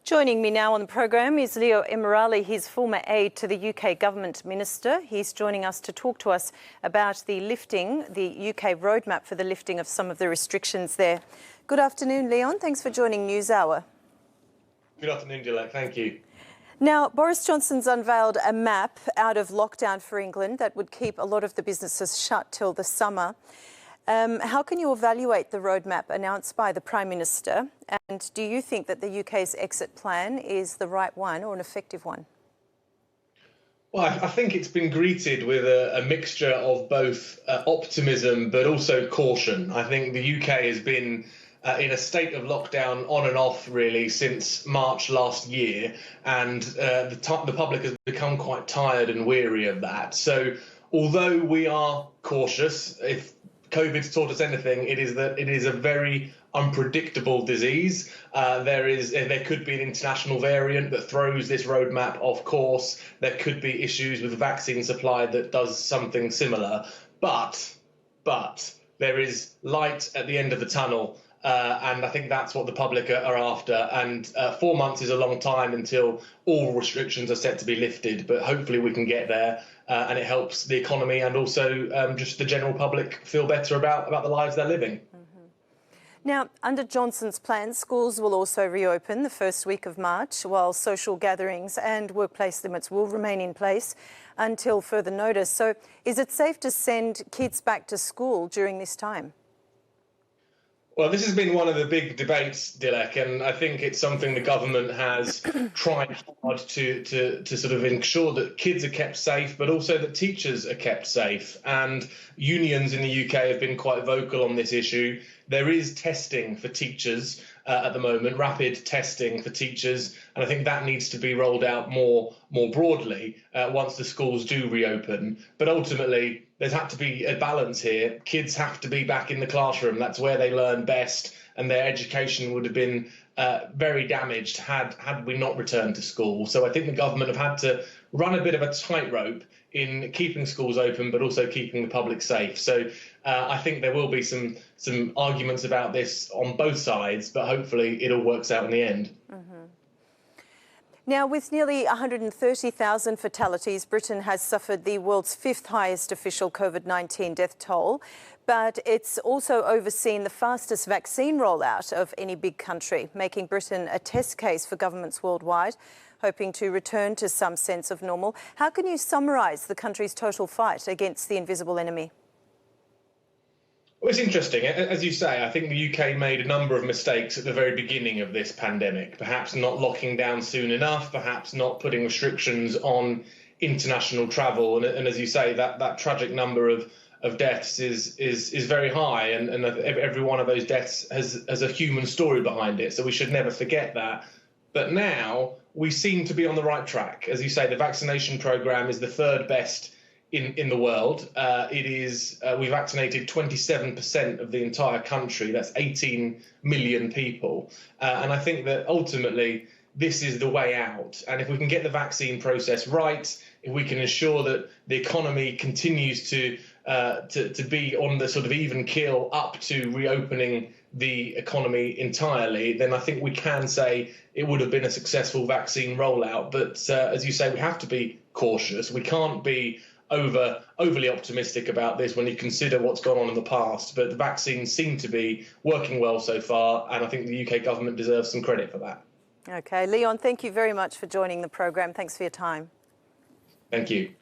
Joining me now on the program is Leo Emirali. He's former aide to the UK Government Minister. He's joining us to talk to us about the UK roadmap for the lifting of some of the restrictions there. Good afternoon, Leon. Thanks for joining NewsHour. Good afternoon, Gillette. Thank you. Now, Boris Johnson's unveiled a map out of lockdown for England that would keep a lot of the businesses shut till the summer. How can you evaluate the roadmap announced by the Prime Minister? And do you think that the UK's exit plan is the right one or an effective one? Well, I think it's been greeted with a mixture of both optimism but also caution. I think the UK has been in a state of lockdown on and off really since March last year, and the public has become quite tired and weary of that. So although we are cautious, if COVID's taught us anything, it is that it is a very unpredictable disease. There could be an international variant that throws this roadmap off course. There could be issues with the vaccine supply that does something similar. But there is light at the end of the tunnel. And I think that's what the public are after. And 4 months is a long time until all restrictions are set to be lifted. But hopefully we can get there, and it helps the economy and also just the general public feel better about the lives they're living. Now, under Johnson's plan, schools will also reopen the first week of March, while social gatherings and workplace limits will remain in place until further notice. So is it safe to send kids back to school during this time? Well, this has been one of the big debates, Dilek, and I think it's something the government has tried hard to sort of ensure that kids are kept safe, but also that teachers are kept safe. And unions in the UK have been quite vocal on this issue. There is testing for teachers at the moment, rapid testing for teachers, and I think that needs to be rolled out more broadly once the schools do reopen. But ultimately, there's had to be a balance here. Kids have to be back in the classroom. That's where they learn best, and their education would have been very damaged had we not returned to school. So I think the government have had to run a bit of a tightrope in keeping schools open, but also keeping the public safe. So I think there will be some arguments about this on both sides, but hopefully it all works out in the end. Now, with nearly 130,000 fatalities, Britain has suffered the world's fifth highest official COVID-19 death toll, but it's also overseen the fastest vaccine rollout of any big country, making Britain a test case for governments worldwide, hoping to return to some sense of normal. How can you summarise the country's total fight against the invisible enemy? Well, it's interesting. As you say, I think the UK made a number of mistakes at the very beginning of this pandemic, perhaps not locking down soon enough, perhaps not putting restrictions on international travel. And as you say, that tragic number of deaths is very high, and every one of those deaths has a human story behind it. So we should never forget that. But now we seem to be on the right track. As you say, the vaccination programme is the third best in the world. We vaccinated 27% of the entire country. That's 18 million people. And I think that ultimately this is the way out. And if we can get the vaccine process right, if we can ensure that the economy continues to be on the sort of even keel up to reopening the economy entirely, then I think we can say it would have been a successful vaccine rollout. But as you say, we have to be cautious. We can't be overly optimistic about this when you consider what's gone on in the past. But the vaccines seem to be working well so far, and I think the UK government deserves some credit for that. OK, Leon, thank you very much for joining the program. Thanks for your time. Thank you.